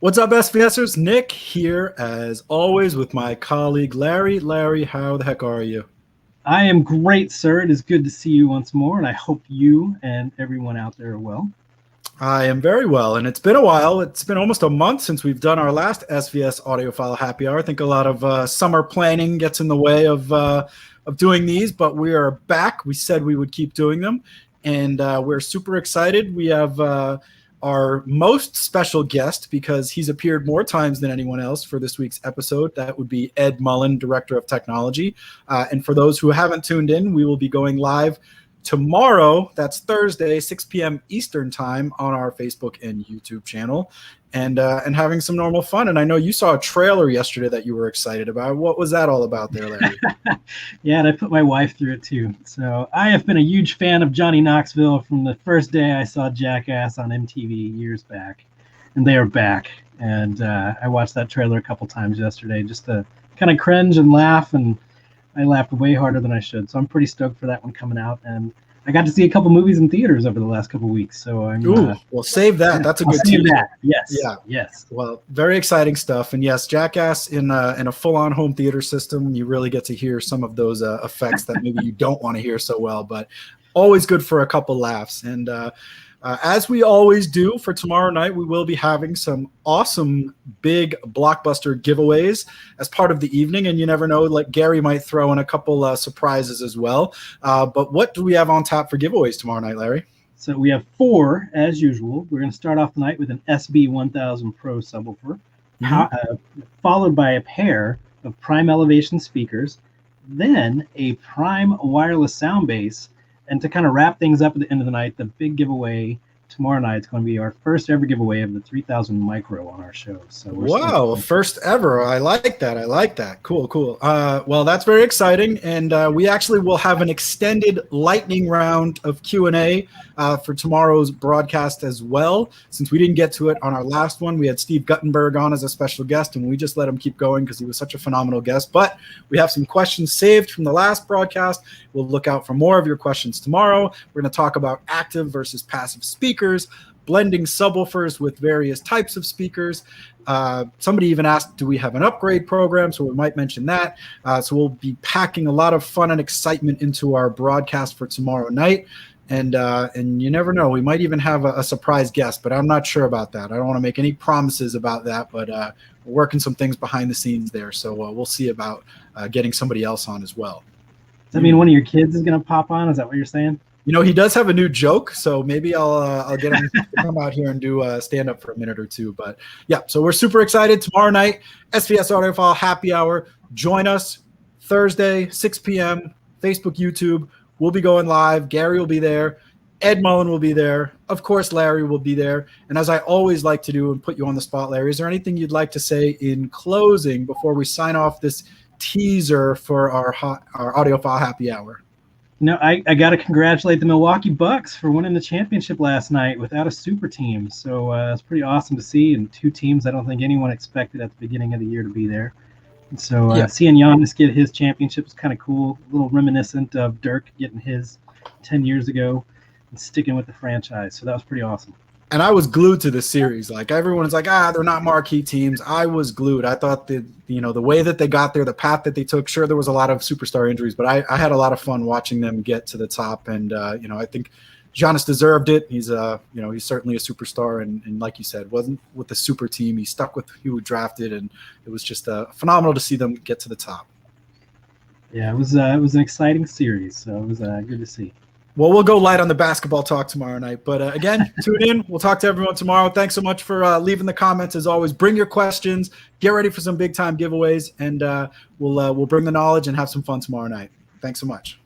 What's up, SVSers? Nick here, as always, with my colleague Larry. Larry, how the heck are you? I am great, sir. It is good to see you once more, and I hope you and everyone out there are well. I am very well, and it's been a while. It's been almost a month since we've done our last SVS Audiophile Happy Hour. I think a lot of summer planning gets in the way of doing these, but we are back. We said we would keep doing them, and we're super excited. We have our most special guest, because he's appeared more times than anyone else for this week's episode. That would be Ed Mullen, Director of Technology. And for those who haven't tuned in, we will be going live tomorrow. That's Thursday, 6 p.m. Eastern time on our Facebook and YouTube channel, and having some normal fun. And I know you saw a trailer yesterday that you were excited about. What was that all about there, Larry? Yeah, and I put my wife through it too. So I have been a huge fan of Johnny Knoxville from the first day I saw Jackass on MTV years back, and they are back. And I watched that trailer a couple times yesterday just to kind of cringe and laugh, and I laughed way harder than I should. So I'm pretty stoked for that one coming out. And I got to see a couple movies in theaters over the last couple weeks. So I'm well, save that. That's a good save teaser. that. Yes. Yeah. Yes. Well, very exciting stuff. And yes, Jackass in a full-on home theater system, you really get to hear some of those effects that maybe you don't want to hear so well, but always good for a couple laughs. And as we always do for tomorrow night, we will be having some awesome big blockbuster giveaways as part of the evening. And you never know, like Gary might throw in a couple surprises as well. But what do we have on tap for giveaways tomorrow night, Larry? So we have 4, as usual. We're going to start off the night with an SB1000 Pro subwoofer, followed by a pair of Prime Elevation speakers, then a Prime wireless sound base. And to kind of wrap things up at the end of the night, the big giveaway tomorrow night is going to be our first ever giveaway of the 3000 Micro on our show. So wow, first ever. I like that. I like that. Cool, cool. Well, that's very exciting. And we actually will have an extended lightning round of Q&A for tomorrow's broadcast as well. Since we didn't get to it on our last one, we had Steve Guttenberg on as a special guest, and we just let him keep going because he was such a phenomenal guest. But we have some questions saved from the last broadcast. We'll look out for more of your questions tomorrow. We're going to talk about active versus passive speakers, blending subwoofers with various types of speakers. Somebody even asked, do we have an upgrade program? So we might mention that. So we'll be packing a lot of fun and excitement into our broadcast for tomorrow night. And you never know, we might even have a surprise guest, but I'm not sure about that. I don't want to make any promises about that, but we're working some things behind the scenes there. So we'll see about getting somebody else on as well. Does that mean one of your kids is going to pop on? Is that what you're saying? You know, he does have a new joke, so maybe I'll get him to come out here and do stand up for a minute or two. But yeah, so we're super excited. Tomorrow night, SVS Audiophile Happy Hour. Join us Thursday, 6 p.m. Facebook, YouTube. We'll be going live. Gary will be there. Ed Mullen will be there. Of course, Larry will be there. And as I always like to do and put you on the spot, Larry, is there anything you'd like to say in closing before we sign off this teaser for our Audiophile Happy Hour? No, I got to congratulate the Milwaukee Bucks for winning the championship last night without a super team. So it's pretty awesome to see, and 2 teams I don't think anyone expected at the beginning of the year to be there. And so seeing Giannis get his championship is kind of cool, a little reminiscent of Dirk getting his 10 years ago and sticking with the franchise. So that was pretty awesome. And I was glued to this series. Like, everyone's like, they're not marquee teams. I was glued. I thought that, the way that they got there, the path that they took, sure, there was a lot of superstar injuries, but I had a lot of fun watching them get to the top. And, I think Giannis deserved it. He's, he's certainly a superstar. And like you said, wasn't with the super team. He stuck with who drafted, and it was just phenomenal to see them get to the top. Yeah, it was an exciting series. So it was good to see. Well, we'll go light on the basketball talk tomorrow night. But again, tune in. We'll talk to everyone tomorrow. Thanks so much for leaving the comments. As always, bring your questions. Get ready for some big-time giveaways, and we'll bring the knowledge and have some fun tomorrow night. Thanks so much.